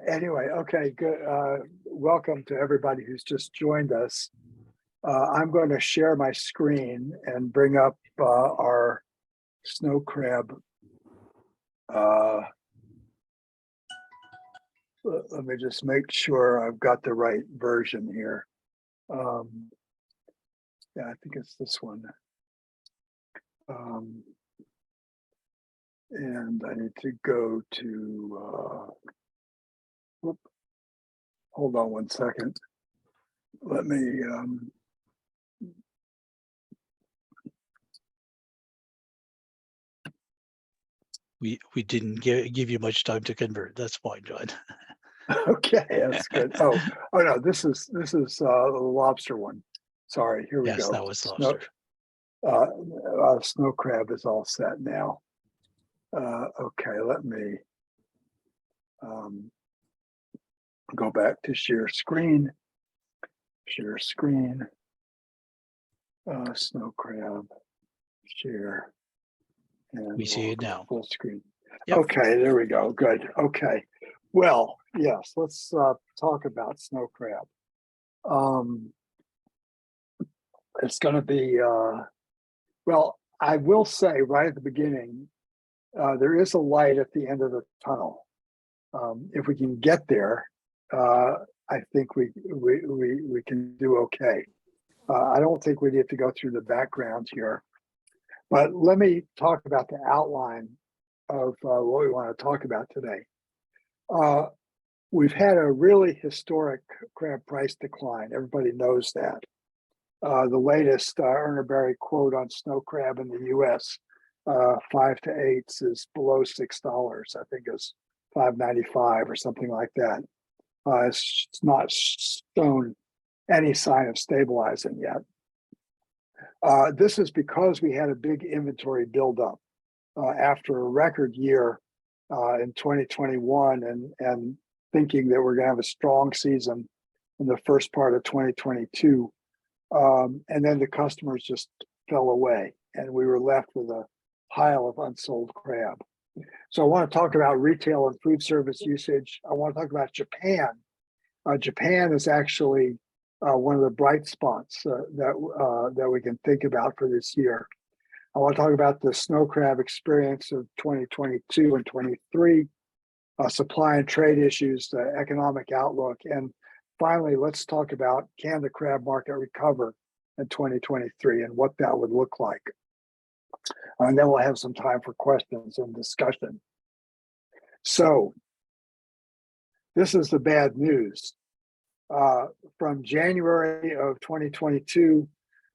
Anyway, okay, good. Welcome to everybody who's just joined us. I'm going to share my screen and bring up our snow crab. Let me just make sure I've got the right version here. Yeah, I think it's this one. And I need to go to, hold on one second. Let me, We didn't give you much time to convert. That's fine, John. okay, that's good. Oh no, this is the lobster one. Sorry, here we Yes, go. that was lobster. Snow crab is all set now. Okay, let me go back to share screen. Share screen. Snow crab. Share. And We see it now. Full screen. Yep. Okay, there we go. Good. Okay. Well, yes, let's talk about snow crab. It's going to be, well, I will say right at the beginning, there is a light at the end of the tunnel. If we can get there, I think we can do okay. I don't think we need to go through the background here, but let me talk about the outline of what we want to talk about today. We've had a really historic crab price decline. Everybody knows that. The latest Urner Barry quote on snow crab in the U.S., 5 to 8s, is below $6. I think it's $5.95 or something like that. It's not shown any sign of stabilizing yet. This is because we had a big inventory buildup after a record year in 2021 and thinking that we're going to have a strong season in the first part of 2022. And then the customers just fell away and we were left with a pile of unsold crab. So I want to talk about retail and food service usage. I want to talk about Japan. Japan is actually one of the bright spots that we can think about for this year. I want to talk about the snow crab experience of 2022 and 23, supply and trade issues, the economic outlook, and finally, let's talk about, can the crab market recover in 2023 and what that would look like. And then we'll have some time for questions and discussion. So this is the bad news. From January of 2022,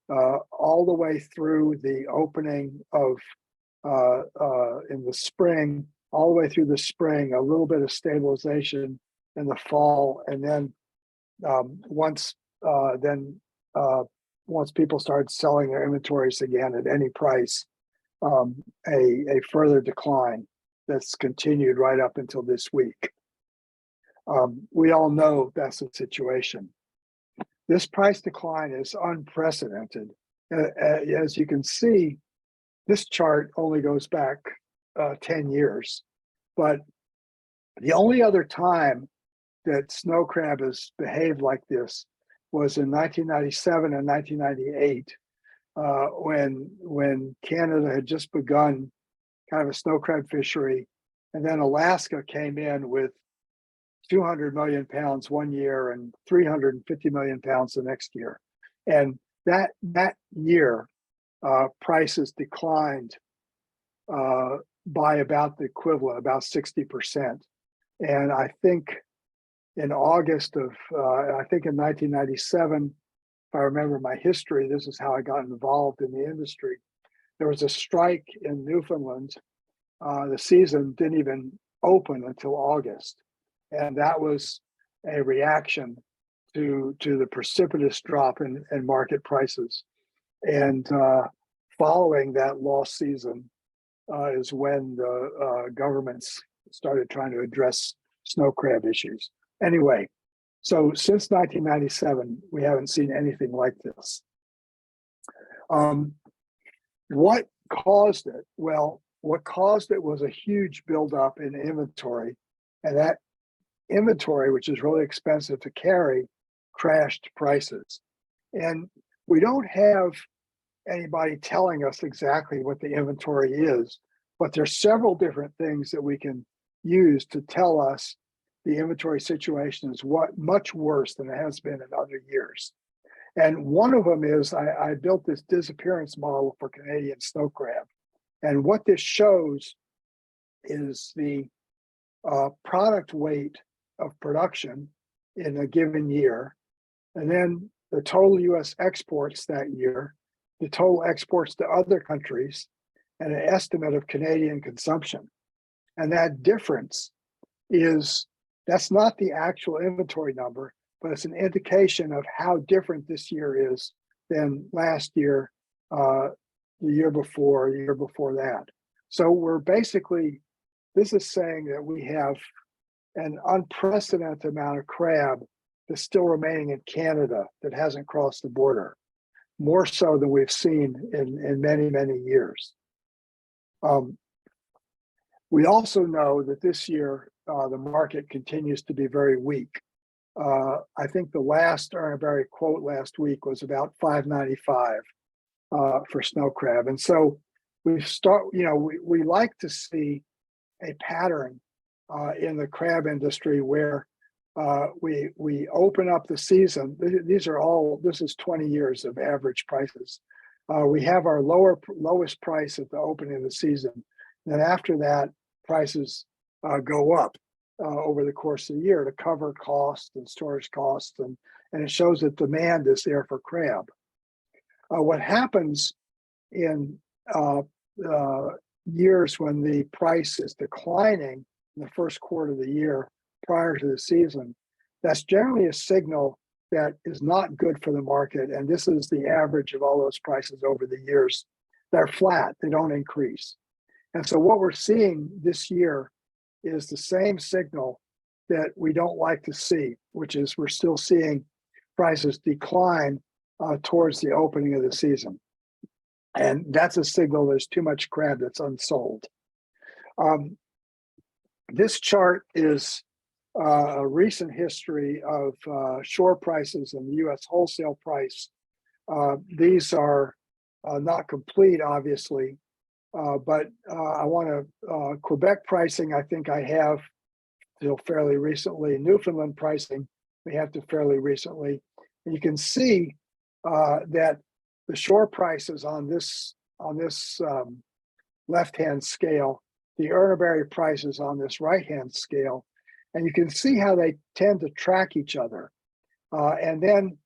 all the way through the opening of in the spring, all the way through the spring, a little bit of stabilization in the fall, and then once people started selling their inventories again at any price, a further decline that's continued right up until this week. We all know that's the situation. This price decline is unprecedented. As you can see, this chart only goes back 10 years, but the only other time that snow crab has behaved like this was in 1997 and 1998, when Canada had just begun kind of a snow crab fishery, and then Alaska came in with 200 million pounds one year and 350 million pounds the next year. And that year, prices declined by about the equivalent, about 60%. And I think in August of, I think in 1997, if I remember my history, this is how I got involved in the industry. There was a strike in Newfoundland. The season didn't even open until August. And that was a reaction to the precipitous drop in market prices. And following that lost season is when the governments started trying to address snow crab issues. Anyway, so since 1997, we haven't seen anything like this. What caused it? Well, what caused it was a huge buildup in inventory, and that inventory, which is really expensive to carry, crashed prices. And we don't have anybody telling us exactly what the inventory is, but there's several different things that we can use to tell us the inventory situation is much worse than it has been in other years. And one of them is I built this disappearance model for Canadian snow crab. And what this shows is the product weight of production in a given year, and then the total US exports that year, the total exports to other countries, and an estimate of Canadian consumption. And that difference that's not the actual inventory number, but it's an indication of how different this year is than last year, the year before that. So we're basically, this is saying that we have an unprecedented amount of crab that's still remaining in Canada that hasn't crossed the border, more so than we've seen in many, many years. We also know that this year, the market continues to be very weak. I think the last Urner Barry quote last week was about $5.95 for snow crab. And so we like to see a pattern in the crab industry where we open up the season. This is 20 years of average prices. We have our lowest price at the opening of the season. Then after that, prices go up over the course of the year to cover costs and storage costs, and it shows that demand is there for crab. What happens in years when the price is declining in the first quarter of the year prior to the season, that's generally a signal that is not good for the market. And this is the average of all those prices over the years. They're flat, they don't increase. And so what we're seeing this year is the same signal that we don't like to see, which is we're still seeing prices decline towards the opening of the season. And that's a signal there's too much crab that's unsold. This chart is a recent history of shore prices and the US wholesale price. These are not complete, obviously, but I want to, Quebec pricing, I think I have till fairly recently. Newfoundland pricing, we have to fairly recently. And you can see that the shore prices on this left-hand scale, the Urner Barry prices on this right-hand scale, and you can see how they tend to track each other. And then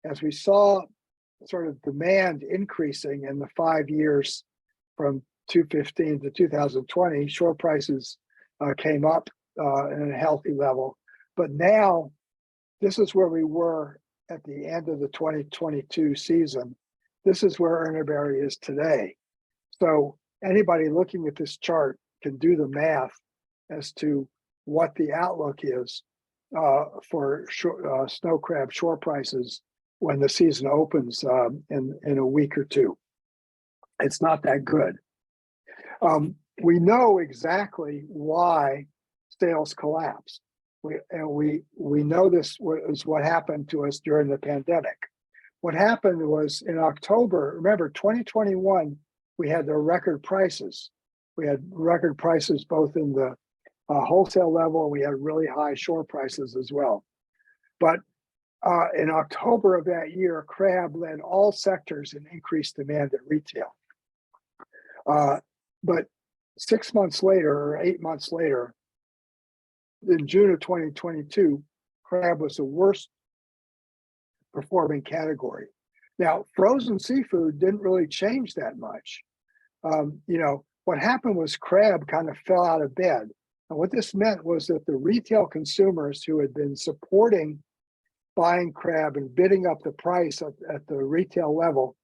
as we saw sort of demand increasing in the 5 years from 2015 to 2020, shore prices came up in a healthy level. But now this is where we were at the end of the 2022 season. This is where Urner Barry is today. So anybody looking at this chart can do the math as to what the outlook is for snow crab shore prices when the season opens in a week or two. It's not that good. We know exactly why sales collapsed. We know this was what happened to us during the pandemic. What happened was in October, remember 2021, we had the record prices. We had record prices both in the wholesale level, and we had really high shore prices as well. But in October of that year, crab led all sectors in increased demand at retail. But 6 months later, or 8 months later, in June of 2022, crab was the worst performing category. Now, frozen seafood didn't really change that much. What happened was crab kind of fell out of bed. And what this meant was that the retail consumers who had been supporting buying crab and bidding up the price at the retail level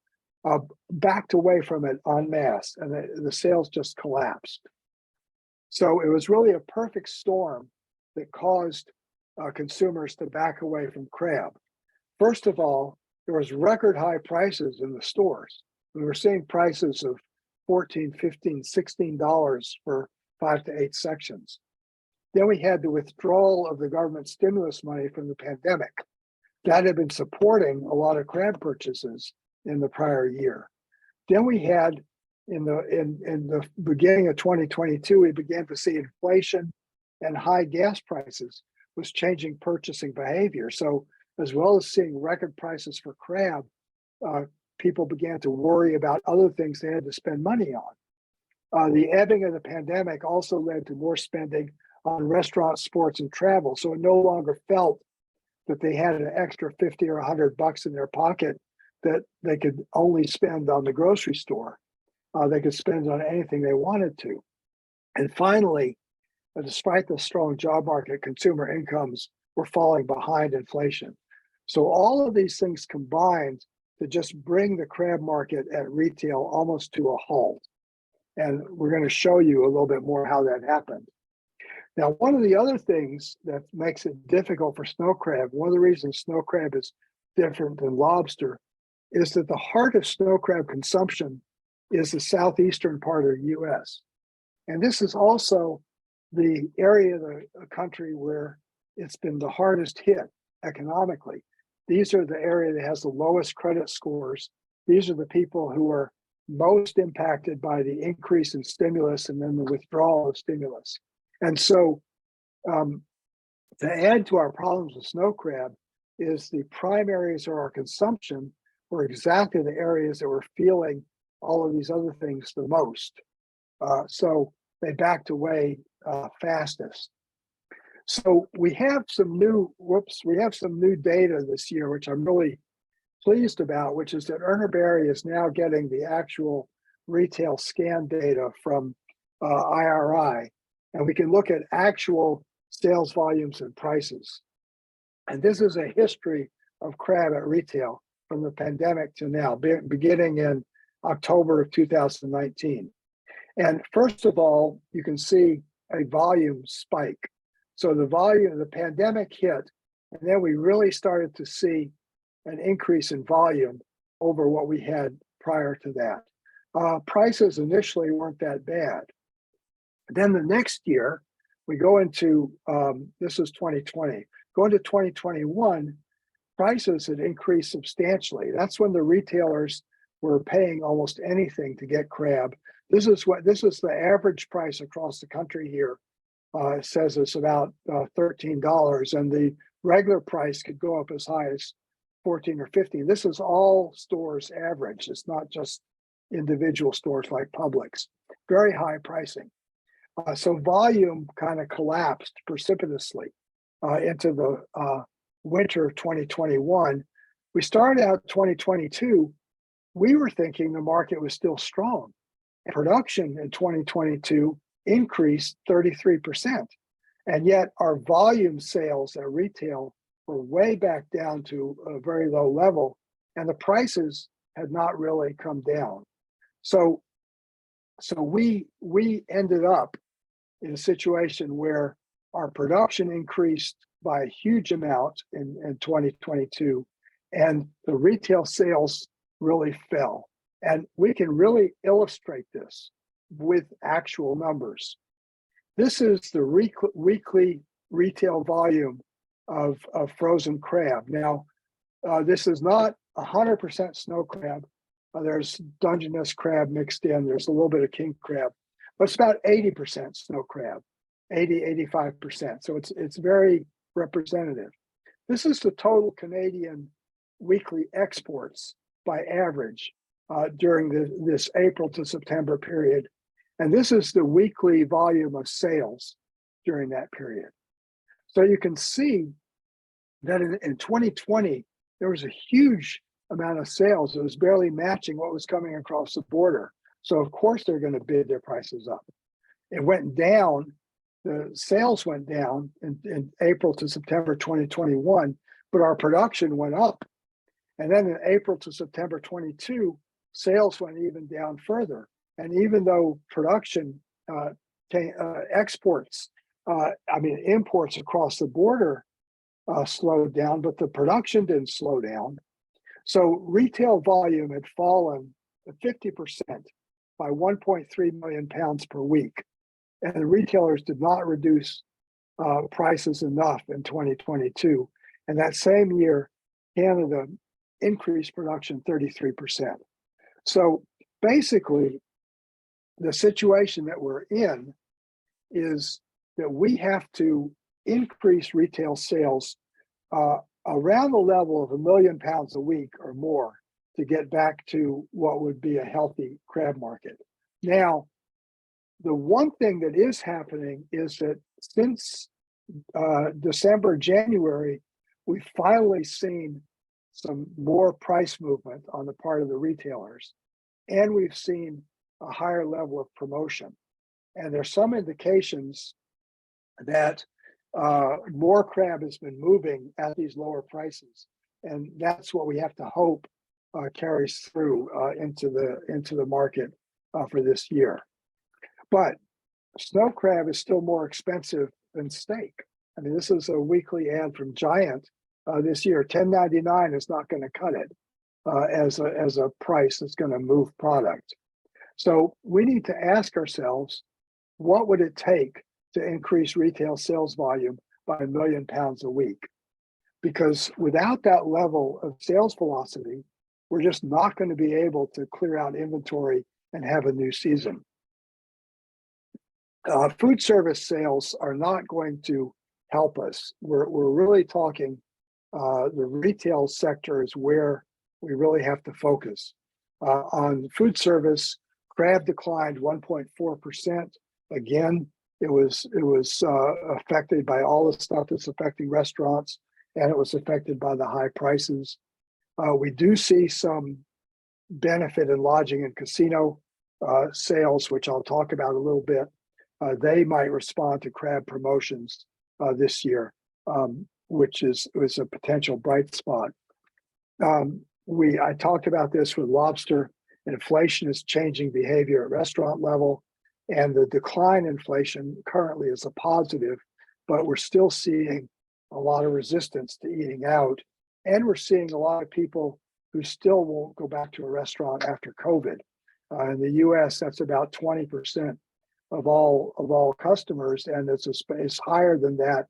backed away from it en masse, and the sales just collapsed. So it was really a perfect storm that caused consumers to back away from crab. First of all, there was record high prices in the stores. We were seeing prices of $14, $15, $16 for 5 to 8 sections. Then we had the withdrawal of the government stimulus money from the pandemic. That had been supporting a lot of crab purchases in the prior year. Then we had in the beginning of 2022, we began to see inflation and high gas prices was changing purchasing behavior. So as well as seeing record prices for crab, people began to worry about other things they had to spend money on. The ebbing of the pandemic also led to more spending on restaurants, sports, and travel. So it no longer felt that they had an extra 50 or $100 in their pocket that they could only spend on the grocery store. They could spend on anything they wanted to. And finally, despite the strong job market, consumer incomes were falling behind inflation. So all of these things combined to just bring the crab market at retail almost to a halt. And we're going to show you a little bit more how that happened. Now, one of the other things that makes it difficult for snow crab, one of the reasons snow crab is different than lobster, is that the heart of snow crab consumption is the southeastern part of the US. And this is also the area of the country where it's been the hardest hit economically. These are the area that has the lowest credit scores. These are the people who are most impacted by the increase in stimulus and then the withdrawal of stimulus. And so to add to our problems with snow crab is the prime areas of our consumption were exactly the areas that were feeling all of these other things the most. So they backed away fastest. So we have some new data this year, which I'm really pleased about, which is that Urner Barry is now getting the actual retail scan data from IRI. And we can look at actual sales volumes and prices. And this is a history of crab at retail from the pandemic to now, beginning in October of 2019. And first of all, you can see a volume spike. So the volume, the pandemic hit, and then we really started to see an increase in volume over what we had prior to that. Prices initially weren't that bad. Then the next year, we go into, this is 2020, go into 2021, prices had increased substantially. That's when the retailers were paying almost anything to get crab. This is the average price across the country here. It says it's about $13, and the regular price could go up as high as 14 or 15. This is all stores average. It's not just individual stores like Publix. Very high pricing. So volume kind of collapsed precipitously into the winter of 2021. We started out 2022. We were thinking the market was still strong. Production in 2022 increased 33%. And yet our volume sales at retail were way back down to a very low level, and the prices had not really come down. So we ended up in a situation where our production increased by a huge amount in 2022, and the retail sales really fell. And we can really illustrate this with actual numbers. This is the weekly retail volume of frozen crab. Now, this is not 100% snow crab. There's Dungeness crab mixed in. There's a little bit of king crab, but it's about 80% snow crab, 85%. So it's very representative. This is the total Canadian weekly exports by average during this April to September period. And this is the weekly volume of sales during that period. So you can see that in 2020, there was a huge amount of sales that was barely matching what was coming across the border. So of course they're going to bid their prices up. It went down, the sales went down in April to September 2021, but our production went up. And then in April to September 22, sales went even down further. And even though production, imports across the border slowed down, but the production didn't slow down. So retail volume had fallen 50% by 1.3 million pounds per week. And the retailers did not reduce prices enough in 2022. And that same year, Canada increased production 33%. So basically, the situation that we're in is that we have to increase retail sales around the level of 1 million pounds a week or more to get back to what would be a healthy crab market. Now, the one thing that is happening is that since December, January, we've finally seen some more price movement on the part of the retailers, and we've seen a higher level of promotion. And there's some indications that more crab has been moving at these lower prices, and that's what we have to hope carries through into the market for this year. But snow crab is still more expensive than steak. I mean, this is a weekly ad from Giant this year. $10.99 is not going to cut it as a price that's going to move product. So we need to ask ourselves, what would it take to increase retail sales volume by 1 million pounds a week? Because without that level of sales velocity, we're just not going to be able to clear out inventory and have a new season. Food service sales are not going to help us. We're really talking the retail sector is where we really have to focus. On food service, crab declined 1.4%. Again, it was affected by all the stuff that's affecting restaurants, and it was affected by the high prices. We do see some benefit in lodging and casino sales, which I'll talk about a little bit. They might respond to crab promotions this year, which was a potential bright spot. I talked about this with lobster. Inflation is changing behavior at restaurant level, and the decline in inflation currently is a positive, but we're still seeing a lot of resistance to eating out, and we're seeing a lot of people who still won't go back to a restaurant after COVID. In the U.S., that's about 20% of all customers, and it's higher than that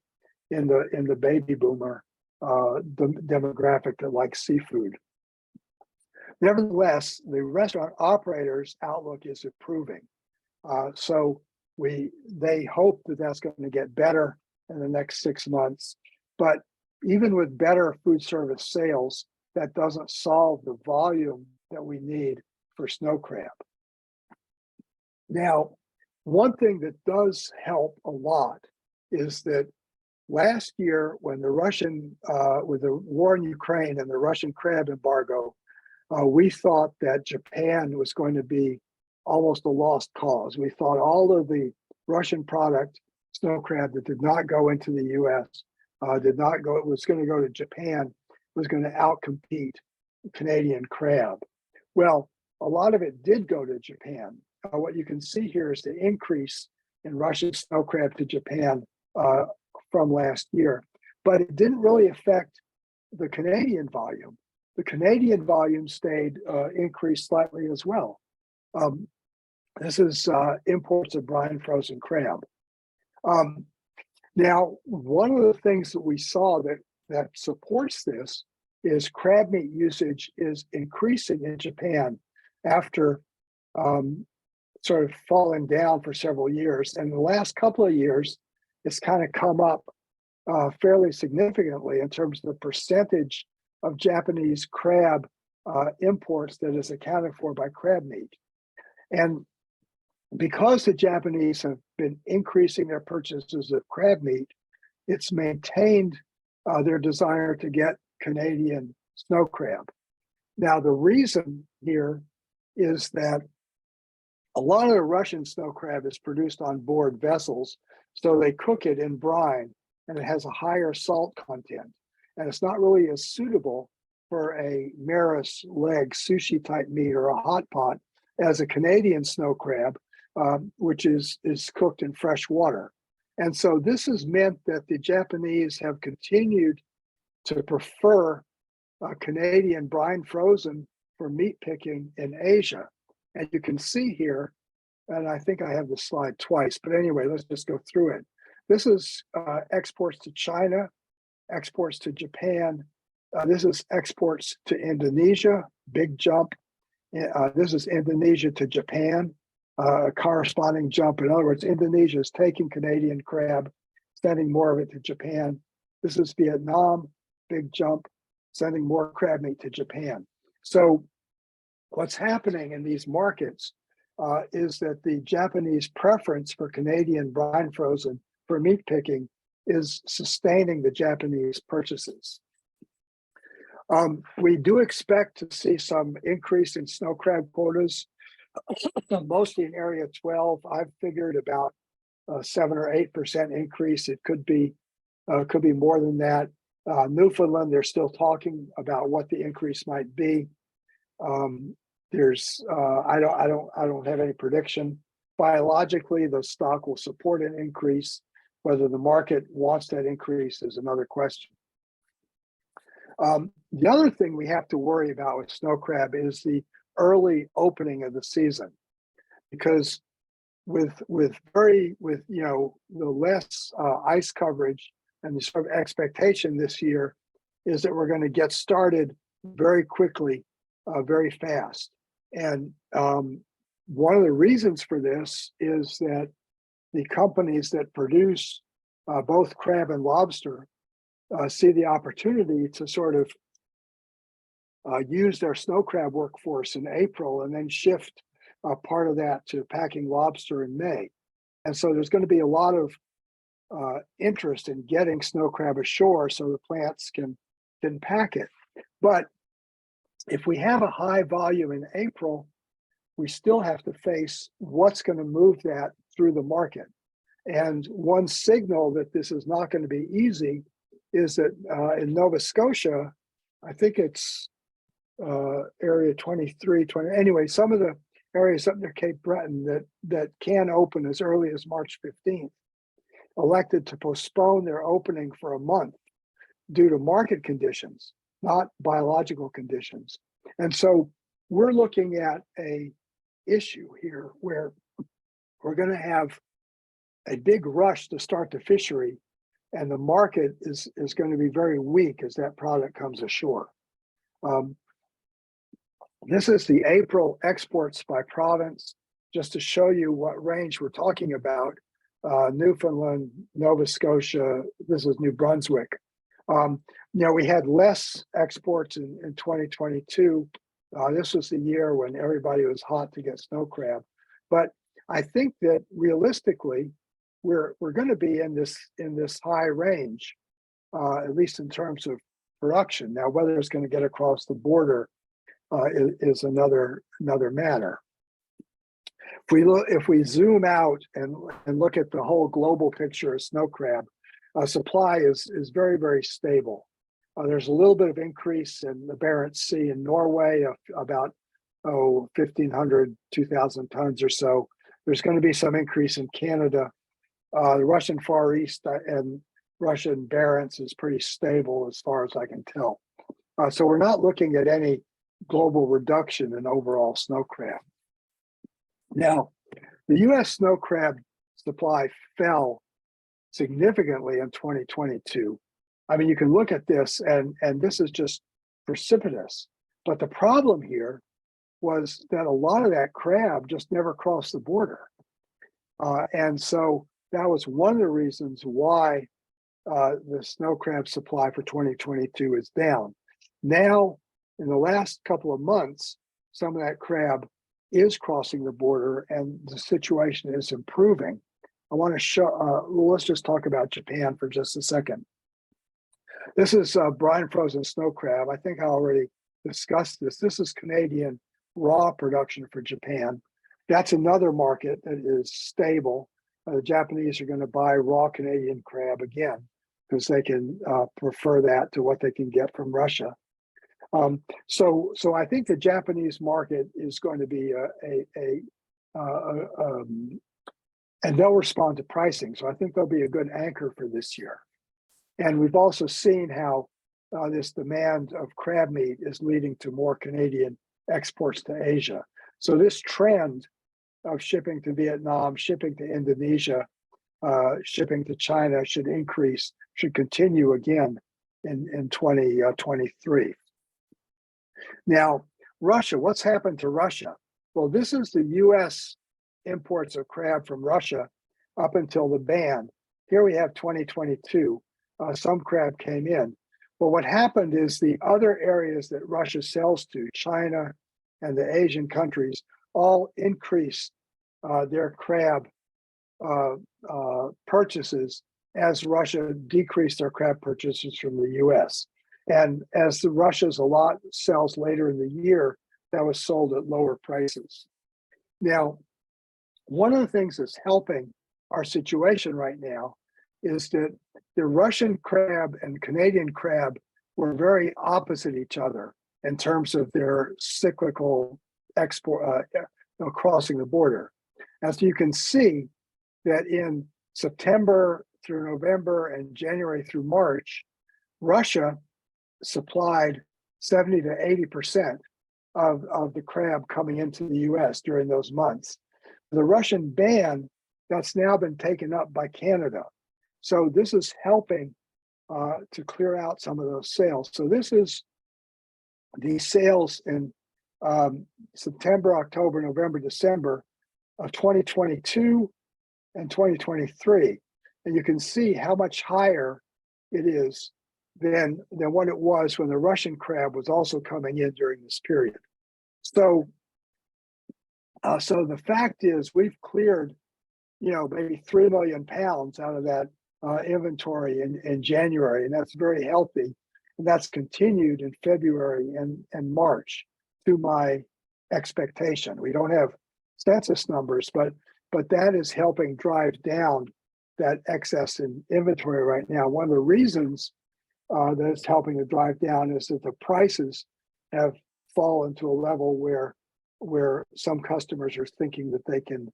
in the baby boomer demographic that likes seafood. Nevertheless, the restaurant operators' outlook is improving. So they hope that that's going to get better in the next 6 months. But even with better food service sales, that doesn't solve the volume that we need for snow crab. Now, one thing that does help a lot is that last year, when the with the war in Ukraine and the Russian crab embargo, we thought that Japan was going to be almost a lost cause. We thought all of the Russian product, snow crab, that did not go into the U.S., it was going to go to Japan, was going to outcompete Canadian crab. Well, a lot of it did go to Japan. What you can see here is the increase in Russian snow crab to Japan from last year, but it didn't really affect the Canadian volume. The Canadian volume stayed increased slightly as well. This is imports of brine frozen crab. Now, one of the things that we saw that supports this is crab meat usage is increasing in Japan after sort of falling down for several years. And the last couple of years, it's kind of come up fairly significantly in terms of the percentage of Japanese crab imports that is accounted for by crab meat. And because the Japanese have been increasing their purchases of crab meat, it's maintained their desire to get Canadian snow crab. Now, the reason here is that a lot of the Russian snow crab is produced on board vessels, so they cook it in brine, and it has a higher salt content. And it's not really as suitable for a Maris leg sushi type meat or a hot pot as a Canadian snow crab, which is cooked in fresh water. And so this has meant that the Japanese have continued to prefer Canadian brine frozen for meat picking in Asia. And you can see here, and I think I have the slide twice, but anyway, let's just go through it. This is exports to China, exports to Japan. This is exports to Indonesia, big jump. This is Indonesia to Japan, a corresponding jump. In other words, Indonesia is taking Canadian crab, sending more of it to Japan. This is Vietnam, big jump, sending more crab meat to Japan. So what's happening in these markets is that the Japanese preference for Canadian brine frozen for meat picking is sustaining the Japanese purchases. We do expect to see some increase in snow crab quotas, mostly in area 12. I've figured about 7 or 8% increase. It could be more than that. Newfoundland, they're still talking about what the increase might be. I don't have any prediction. Biologically, the stock will support an increase. Whether the market wants that increase is another question. The other thing we have to worry about with snow crab is the early opening of the season, because with the less ice coverage and the sort of expectation this year is that we're going to get started very quickly, very fast. And one of the reasons for this is that the companies that produce both crab and lobster see the opportunity to sort of use their snow crab workforce in April and then shift part of that to packing lobster in May. And so there's going to be a lot of interest in getting snow crab ashore so the plants can pack it. But if we have a high volume in April, we still have to face what's going to move that through the market. And one signal that this is not going to be easy is that in Nova Scotia, I think it's area 23, 20, anyway, some of the areas up near Cape Breton that can open as early as March 15th, elected to postpone their opening for a month due to market conditions, not biological conditions. And so we're looking at a issue here where we're going to have a big rush to start the fishery, and the market is going to be very weak as that product comes ashore. This is the April exports by province, just to show you what range we're talking about. Newfoundland, Nova Scotia, this is New Brunswick. We had less exports in 2022. This was the year when everybody was hot to get snow crab. But I think that realistically, we're going to be in this high range, at least in terms of production. Now, whether it's going to get across the border is another matter. If we zoom out and look at the whole global picture of snow crab, supply is very, very stable. There's a little bit of increase in the Barents Sea in Norway of about 1,500, 2,000 tons or so. There's going to be some increase in Canada. The Russian Far East and Russian Barents is pretty stable as far as I can tell. So we're not looking at any global reduction in overall snow crab. Now, the US snow crab supply fell significantly in 2022. I mean, you can look at this and this is just precipitous. But the problem here was that a lot of that crab just never crossed the border. And so that was one of the reasons why the snow crab supply for 2022 is down. Now, in the last couple of months, some of that crab is crossing the border and the situation is improving. I want to show, let's just talk about Japan for just a second. This is brine frozen snow crab. I think I already discussed this. This is Canadian raw production for Japan. That's another market that is stable. The Japanese are going to buy raw Canadian crab again because they can prefer that to what they can get from Russia. So I think the Japanese market is going to be and they'll respond to pricing. So I think they'll be a good anchor for this year. And we've also seen how this demand of crab meat is leading to more Canadian exports to Asia. So this trend of shipping to Vietnam, shipping to Indonesia, shipping to China should increase, should continue again in 2023. Now, Russia, what's happened to Russia? Well, this is the US imports of crab from Russia up until the ban. Here we have 2022. Some crab came in. Well, what happened is the other areas that Russia sells to, China and the Asian countries, all increased their crab purchases as Russia decreased their crab purchases from the US. And as Russia's a lot sells later in the year, that was sold at lower prices. Now, one of the things that's helping our situation right now is that the Russian crab and Canadian crab were very opposite each other in terms of their cyclical export crossing the border. As you can see that in September through November and January through March, Russia supplied 70 to 80% of the crab coming into the US during those months. The Russian ban, that's now been taken up by Canada. So this is helping to clear out some of those sales. So this is the sales in September, October, November, December of 2022 and 2023. And you can see how much higher it is than what it was when the Russian crab was also coming in during this period. So, so the fact is we've cleared, maybe 3 million pounds out of that inventory in January, and that's very healthy. And that's continued in February and March to my expectation. We don't have census numbers, but that is helping drive down that excess in inventory right now. One of the reasons that it's helping to drive down is that the prices have fallen to a level where some customers are thinking that they can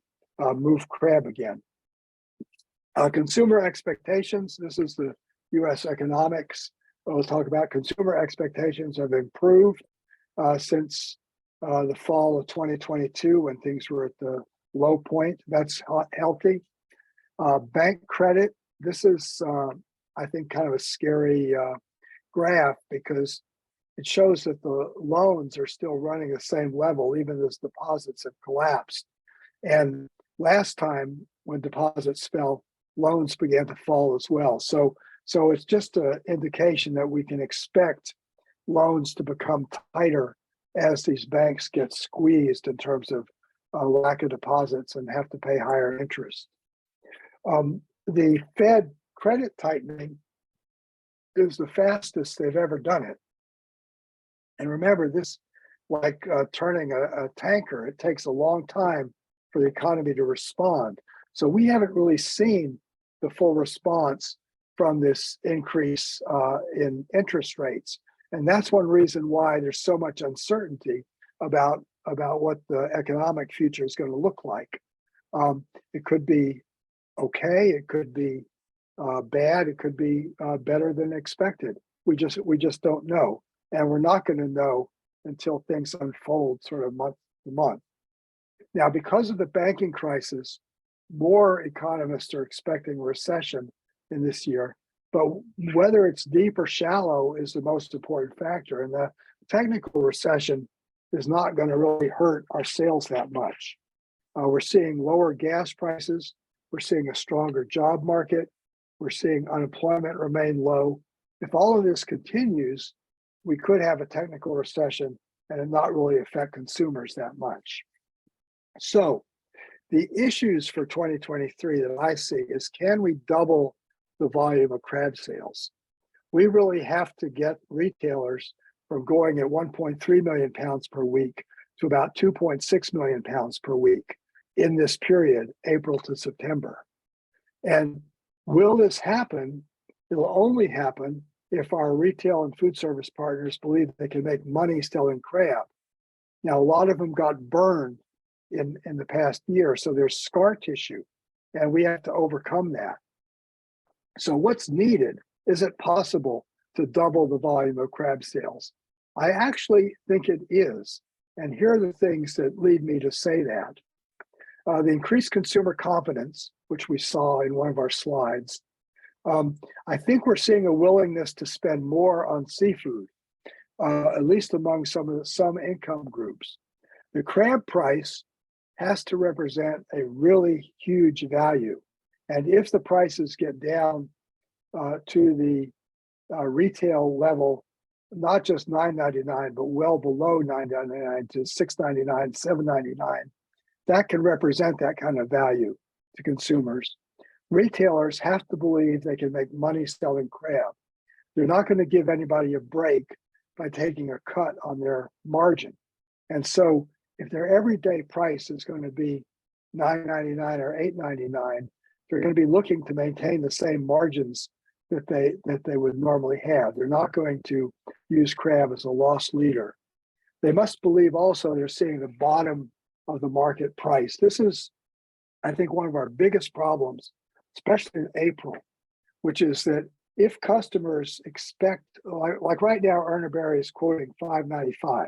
move crab again. Consumer expectations, this is the US economics. We'll talk about consumer expectations have improved since the fall of 2022 when things were at the low point. That's healthy. Bank credit, this is, I think, kind of a scary graph because it shows that the loans are still running the same level even as deposits have collapsed. And last time when deposits fell, loans began to fall as well. So it's just an indication that we can expect loans to become tighter as these banks get squeezed in terms of lack of deposits and have to pay higher interest. The Fed credit tightening is the fastest they've ever done it. And remember, this, like turning a tanker, it takes a long time for the economy to respond. So we haven't really seen the full response from this increase in interest rates. And that's one reason why there's so much uncertainty about what the economic future is going to look like. It could be okay, it could be bad, it could be better than expected. We just don't know. And we're not going to know until things unfold sort of month to month. Now, because of the banking crisis, more economists are expecting a recession in this year, but whether it's deep or shallow is the most important factor. And the technical recession is not going to really hurt our sales that much. We're seeing lower gas prices. We're seeing a stronger job market. We're seeing unemployment remain low. If all of this continues, we could have a technical recession and it not really affect consumers that much. So the issues for 2023 that I see is, can we double the volume of crab sales? We really have to get retailers from going at 1.3 million pounds per week to about 2.6 million pounds per week in this period, April to September. And will this happen? It'll only happen if our retail and food service partners believe they can make money selling crab. Now, a lot of them got burned in the past year, so there's scar tissue, and we have to overcome that. So what's needed? Is it possible to double the volume of crab sales? I actually think it is. And here are the things that lead me to say that. The increased consumer confidence, which we saw in one of our slides. I think we're seeing a willingness to spend more on seafood, at least among some income groups. The crab price has to represent a really huge value. And if the prices get down to the retail level, not just $9.99, but well below $9.99 to $6.99, $7.99, that can represent that kind of value to consumers. Retailers have to believe they can make money selling crab. They're not going to give anybody a break by taking a cut on their margin. And so if their everyday price is going to be $9.99 or $8.99, they're going to be looking to maintain the same margins that they would normally have. They're not going to use crab as a loss leader. They must believe also they're seeing the bottom of the market price. This is, I think, one of our biggest problems, especially in April, which is that if customers expect, like right now, Urner Barry is quoting $5.95,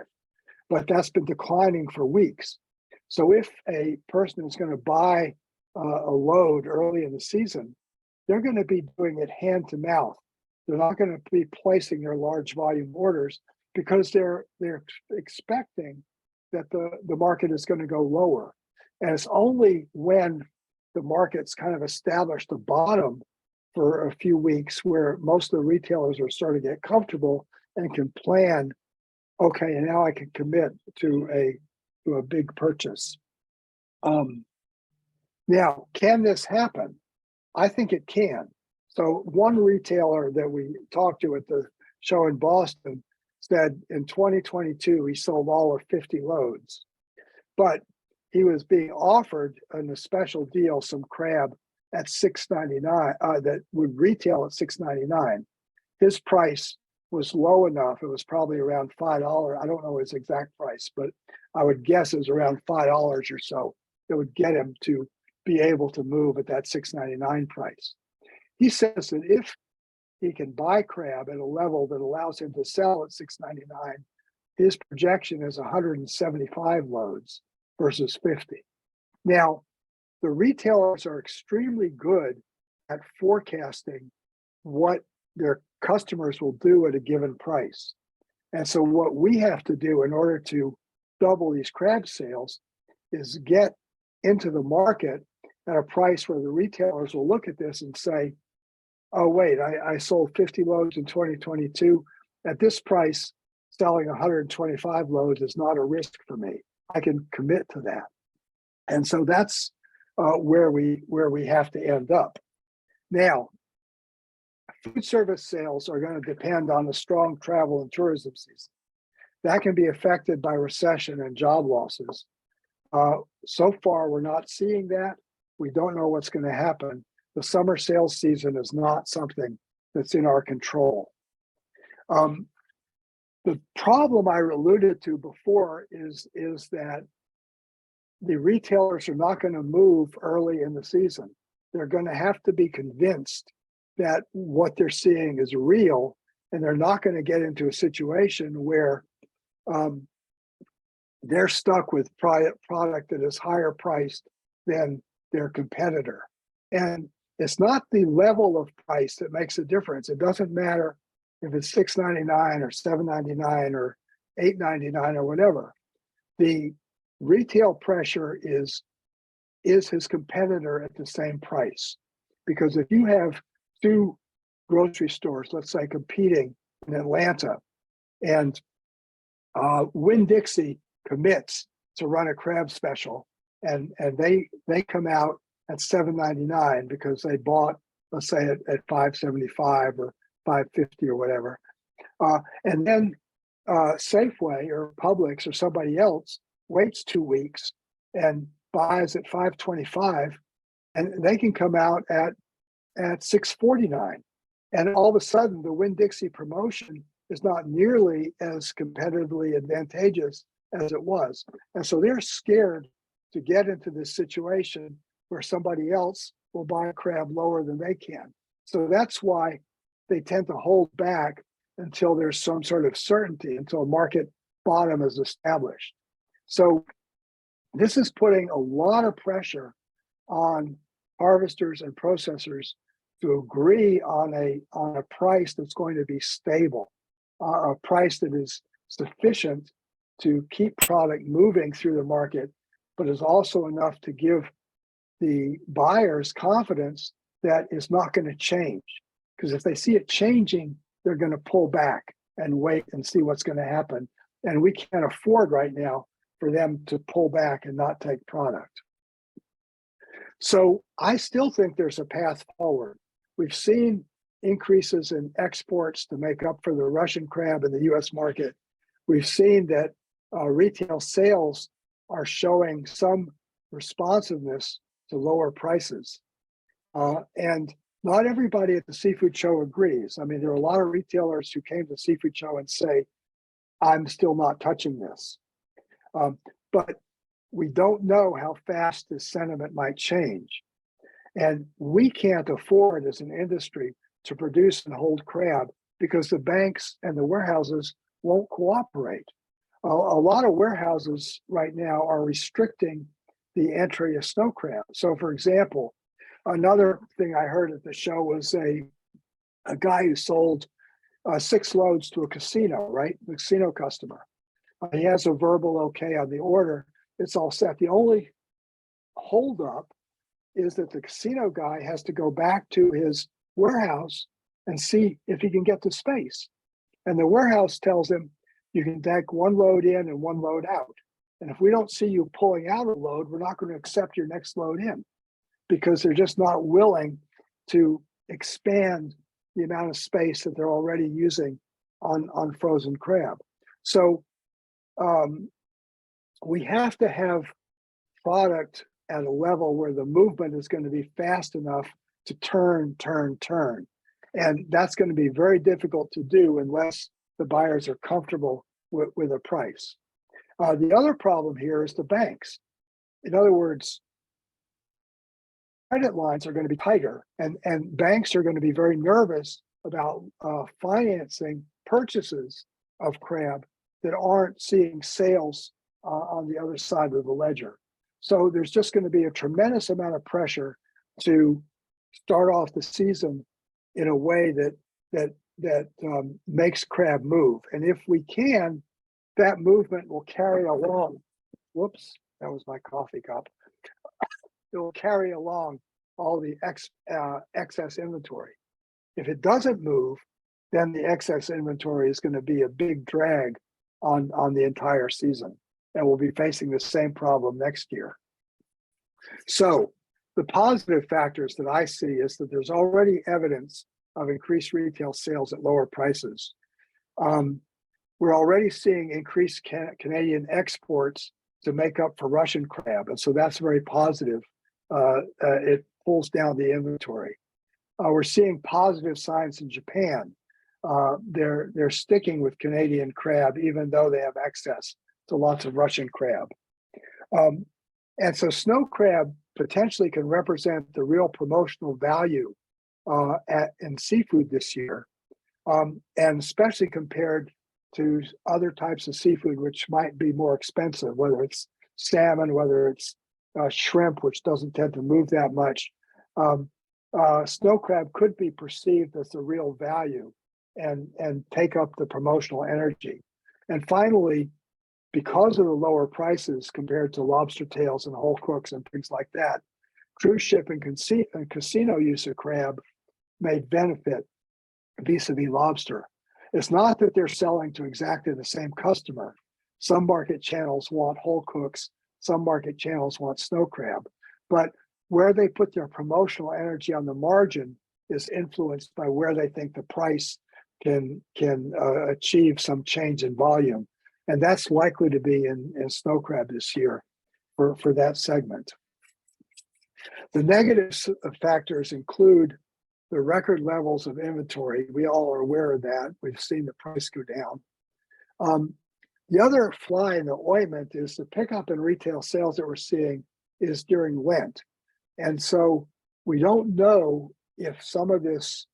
but that's been declining for weeks. So if a person is going to buy a load early in the season, they're going to be doing it hand to mouth. They're not going to be placing their large volume orders because they're expecting that the market is going to go lower. And it's only when the market's kind of established a bottom for a few weeks where most of the retailers are starting to get comfortable and can plan, okay, and now I can commit to a big purchase. Now, can this happen? I think it can. So one retailer that we talked to at the show in Boston said in 2022, he sold all of 50 loads, but he was being offered in a special deal some crab at $6.99 that would retail at $6.99. His price was low enough. It was probably around $5. I don't know his exact price, but I would guess it was around $5 or so that would get him to be able to move at that $6.99 price. He says that if he can buy crab at a level that allows him to sell at $6.99, his projection is 175 loads versus 50. Now, the retailers are extremely good at forecasting what their customers will do at a given price. And so what we have to do in order to double these crab sales is get into the market at a price where the retailers will look at this and say, oh, wait, I sold 50 loads in 2022. At this price, selling 125 loads is not a risk for me. I can commit to that. And so that's where we have to end up. Now, food service sales are going to depend on the strong travel and tourism season. That can be affected by recession and job losses. So far, we're not seeing that. We don't know what's going to happen. The summer sales season is not something that's in our control. The problem I alluded to before is that the retailers are not going to move early in the season. They're going to have to be convinced that what they're seeing is real, and they're not going to get into a situation where they're stuck with product that is higher priced than their competitor. And it's not the level of price that makes a difference. It doesn't matter if it's $6.99 or $7.99 or $8.99 or whatever. The retail pressure is his competitor at the same price. Because if you have two grocery stores, let's say, competing in Atlanta, and Winn-Dixie commits to run a crab special, and they come out at $7.99 because they bought, let's say, at $5.75 or $5.50 or whatever, and then Safeway or Publix or somebody else waits 2 weeks and buys at $5.25, and they can come out at $6.49, and all of a sudden the Winn-Dixie promotion is not nearly as competitively advantageous as it was, and so they're scared to get into this situation where somebody else will buy crab lower than they can. So that's why they tend to hold back until there's some sort of certainty, until market bottom is established. So this is putting a lot of pressure on harvesters and processors to agree on a price that's going to be stable, a price that is sufficient to keep product moving through the market, but is also enough to give the buyers confidence that it's not going to change. Because if they see it changing, they're going to pull back and wait and see what's going to happen. And we can't afford right now for them to pull back and not take product. So I still think there's a path forward. We've seen increases in exports to make up for the Russian crab in the US market. We've seen that retail sales are showing some responsiveness to lower prices. And not everybody at the seafood show agrees. I mean, there are a lot of retailers who came to the seafood show and say, I'm still not touching this. But we don't know how fast this sentiment might change. And we can't afford as an industry to produce and hold crab because the banks and the warehouses won't cooperate. A lot of warehouses right now are restricting the entry of snow crab. So for example, another thing I heard at the show was a guy who sold 6 loads to a casino, right? The casino customer. He has a verbal okay on the order. It's all set. The only holdup is that the casino guy has to go back to his warehouse and see if he can get the space. And the warehouse tells him, you can take 1 load in and 1 load out. And if we don't see you pulling out a load, we're not going to accept your next load in, because they're just not willing to expand the amount of space that they're already using on frozen crab. So we have to have product at a level where the movement is going to be fast enough to turn. And that's going to be very difficult to do unless the buyers are comfortable with a price. The other problem here is the banks. In other words, credit lines are going to be tighter, and banks are going to be very nervous about financing purchases of crab that aren't seeing sales on the other side of the ledger. So there's just going to be a tremendous amount of pressure to start off the season in a way that makes crab move. And if we can, that movement will carry along. Whoops, that was my coffee cup. It will carry along all the excess inventory. If it doesn't move, then the excess inventory is going to be a big drag on the entire season, and we'll be facing the same problem next year. So the positive factors that I see is that there's already evidence of increased retail sales at lower prices. We're already seeing increased Canadian exports to make up for Russian crab, and so that's very positive. It pulls down the inventory. We're seeing positive signs in Japan. They're sticking with Canadian crab, even though they have access to lots of Russian crab. And so snow crab potentially can represent the real promotional value in seafood this year, and especially compared to other types of seafood, which might be more expensive, whether it's salmon, whether it's shrimp, which doesn't tend to move that much. Snow crab could be perceived as the real value and take up the promotional energy. And finally, because of the lower prices compared to lobster tails and whole cooks and things like that, cruise ship and casino use of crab may benefit vis-a-vis lobster. It's not that they're selling to exactly the same customer. Some market channels want whole cooks, some market channels want snow crab, but where they put their promotional energy on the margin is influenced by where they think the price can achieve some change in volume. And that's likely to be in snow crab this year for that segment. The negative factors include the record levels of inventory. We all are aware of that. We've seen the price go down. The other fly in the ointment is the pickup in retail sales that we're seeing is during Lent. And so we don't know if some of this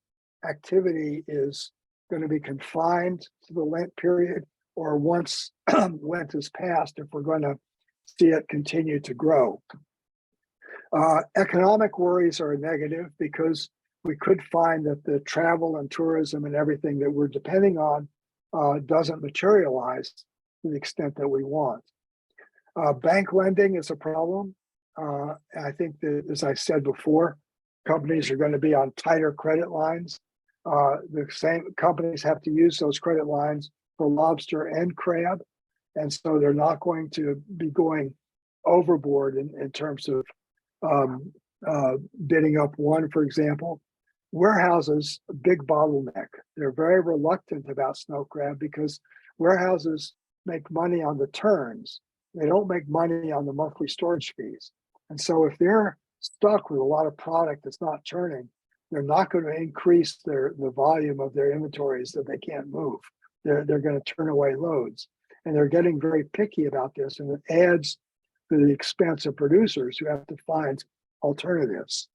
activity is going to be confined to the Lent period or once Lent is passed, if we're going to see it continue to grow. Economic worries are negative because we could find that the travel and tourism and everything that we're depending on doesn't materialize to the extent that we want. Bank lending is a problem. I think that, as I said before, companies are going to be on tighter credit lines. The same companies have to use those credit lines for lobster and crab. And so they're not going to be going overboard in terms of bidding up one, for example. Warehouses, a big bottleneck. They're very reluctant about snow crab because warehouses make money on the turns. They don't make money on the monthly storage fees. And so if they're stuck with a lot of product that's not turning, they're not going to increase the volume of their inventories that they can't move. They're going to turn away loads. And they're getting very picky about this, and it adds to the expense of producers who have to find alternatives.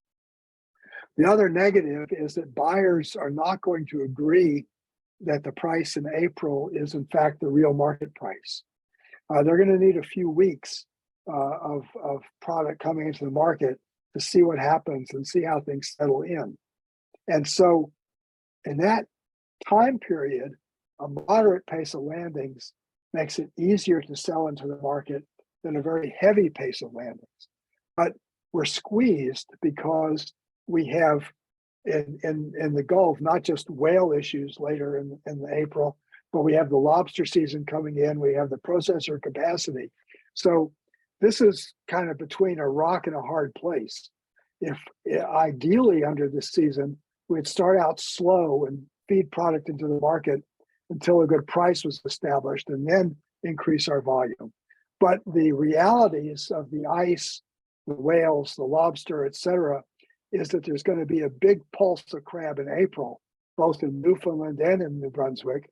The other negative is that buyers are not going to agree that the price in April is in fact the real market price. They're going to need a few weeks of product coming into the market to see what happens and see how things settle in. And so in that time period, a moderate pace of landings makes it easier to sell into the market than a very heavy pace of landings. But we're squeezed because we have in the Gulf, not just whale issues later in April, but we have the lobster season coming in, we have the processor capacity. So this is kind of between a rock and a hard place. If ideally under this season, we'd start out slow and feed product into the market until a good price was established and then increase our volume. But the realities of the ice, the whales, the lobster, et cetera, is that there's going to be a big pulse of crab in April, both in Newfoundland and in New Brunswick.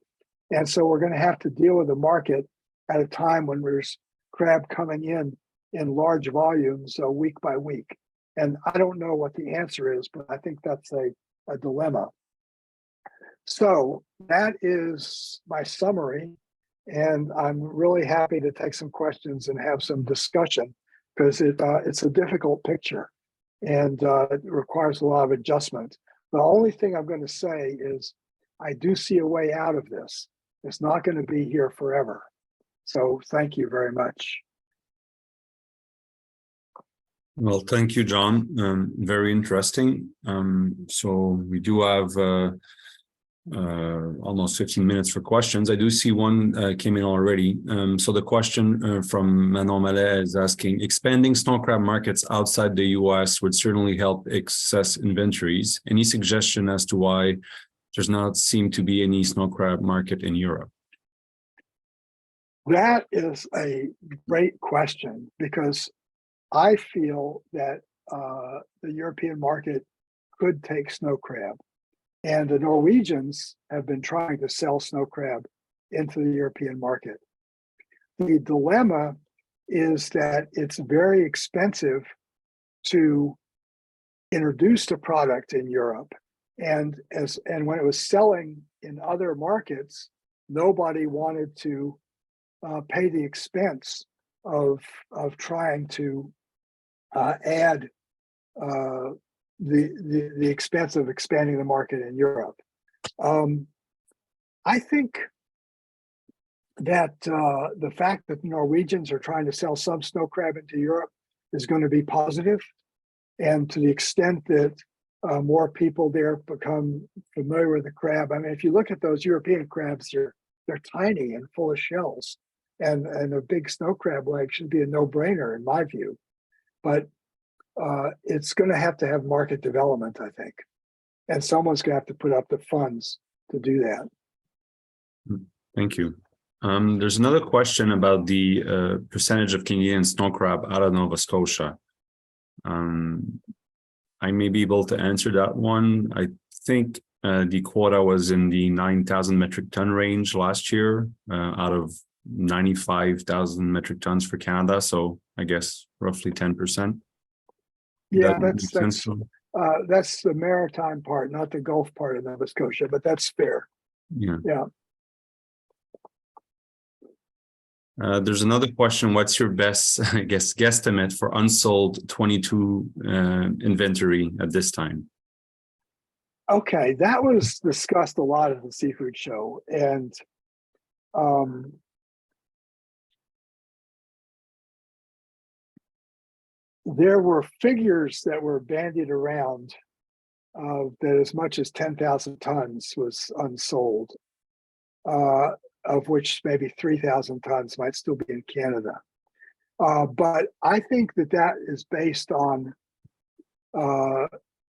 And so we're going to have to deal with the market at a time when there's crab coming in large volumes, week by week. And I don't know what the answer is, but I think that's a dilemma. So that is my summary. And I'm really happy to take some questions and have some discussion because it's a difficult picture and it requires a lot of adjustment. The only thing I'm going to say is I do see a way out of this. It's not going to be here forever. So thank you very much. Well, thank you, John. Very interesting. So we do have almost 15 minutes for questions. I do see one came in already. So the question from Manon Mallet is asking, expanding snow crab markets outside the US would certainly help excess inventories. Any suggestion as to why there's not seem to be any snow crab market in Europe? That is a great question because I feel that the European market could take snow crab. And the Norwegians have been trying to sell snow crab into the European market. The dilemma is that it's very expensive to introduce the product in Europe. And when it was selling in other markets, nobody wanted to pay the expense of trying to add the expense of expanding the market in Europe. I think that the fact that the Norwegians are trying to sell some snow crab into Europe is going to be positive. And to the extent that more people there become familiar with the crab, I mean, if you look at those European crabs, they're tiny and full of shells. And a big snow crab leg should be a no-brainer in my view. But it's going to have market development, I think. And someone's going to have to put up the funds to do that. Thank you. There's another question about the percentage of Canadian snow crab out of Nova Scotia. I may be able to answer that one. I think the quota was in the 9,000 metric ton range last year out of 95,000 metric tons for Canada. So I guess roughly 10%. Yeah, that's the maritime part, not the Gulf part of Nova Scotia, but that's fair. Yeah. Yeah. There's another question. What's your best, I guess, guesstimate for unsold 22 inventory at this time? Okay, that was discussed a lot at the seafood show, and there were figures that were bandied around that as much as 10,000 tons was unsold, of which maybe 3,000 tons might still be in Canada. But I think that that is based on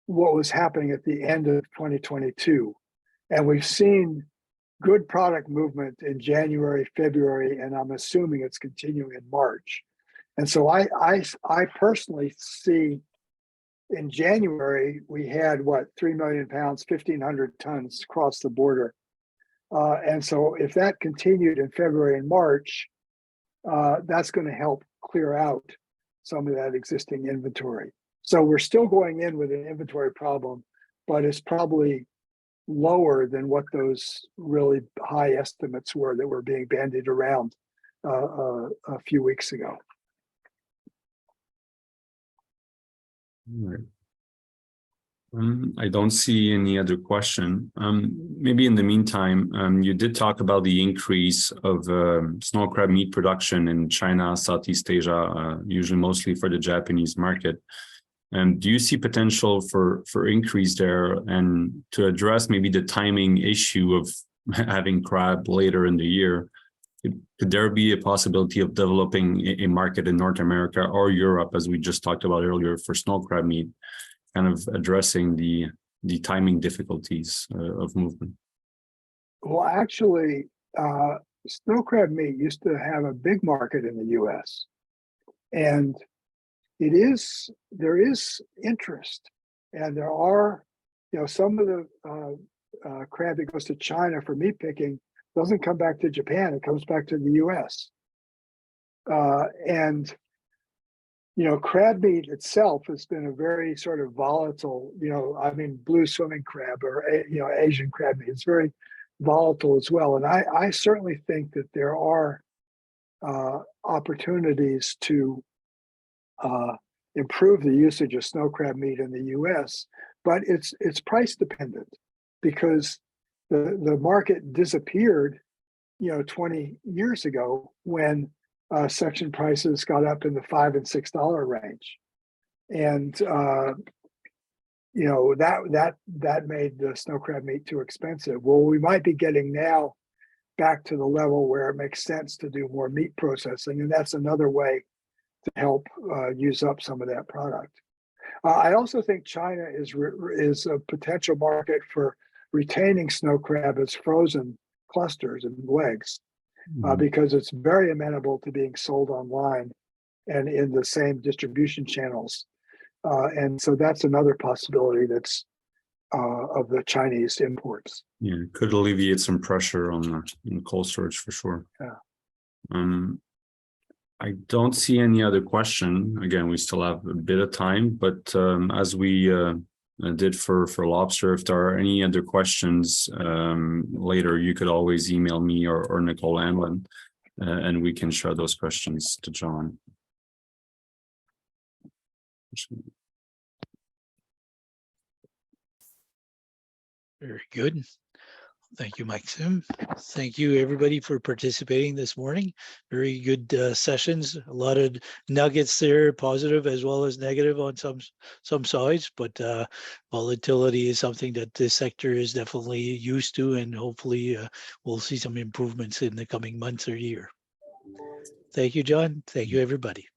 what was happening at the end of 2022. And we've seen good product movement in January, February, and I'm assuming it's continuing in March. And so I personally see in January, we had what, 3 million pounds, 1,500 tons across the border. And so if that continued in February and March, that's going to help clear out some of that existing inventory. So we're still going in with an inventory problem, but it's probably lower than what those really high estimates were that were being bandied around a few weeks ago. All right. I don't see any other question. Maybe in the meantime, you did talk about the increase of snow crab meat production in China, Southeast Asia, usually mostly for the Japanese market. Do you see potential for increase there, and to address maybe the timing issue of having crab later in the year? Could there be a possibility of developing a market in North America or Europe, as we just talked about earlier, for snow crab meat, kind of addressing the timing difficulties of movement? Well, actually, snow crab meat used to have a big market in the U.S. and there is interest, and there are, some of the crab that goes to China for meat picking doesn't come back to Japan; it comes back to the U.S. And crab meat itself has been a very sort of volatile. Blue swimming crab or Asian crab meat. It's very volatile as well, and I certainly think that there are opportunities to improve the usage of snow crab meat in the U.S., but it's price dependent, because the market disappeared, 20 years ago when section prices got up in the $5 and $6 range, and that made the snow crab meat too expensive. Well, we might be getting now back to the level where it makes sense to do more meat processing, and that's another way to help use up some of that product. I also think China is a potential market for retaining snow crab as frozen clusters and legs, because it's very amenable to being sold online and in the same distribution channels. And so that's another possibility that's of the Chinese imports. Yeah, could alleviate some pressure on cold storage for sure. Yeah. I don't see any other question. Again, we still have a bit of time, but as we did for lobster, if there are any other questions later, you could always email me or Nicole Anlin, and we can share those questions to John. Very good. Thank you, Maxime. Thank you, everybody, for participating this morning. Very good sessions. A lot of nuggets there, positive as well as negative on some sides. But volatility is something that this sector is definitely used to, and hopefully we'll see some improvements in the coming months or year. Thank you, John. Thank you, everybody.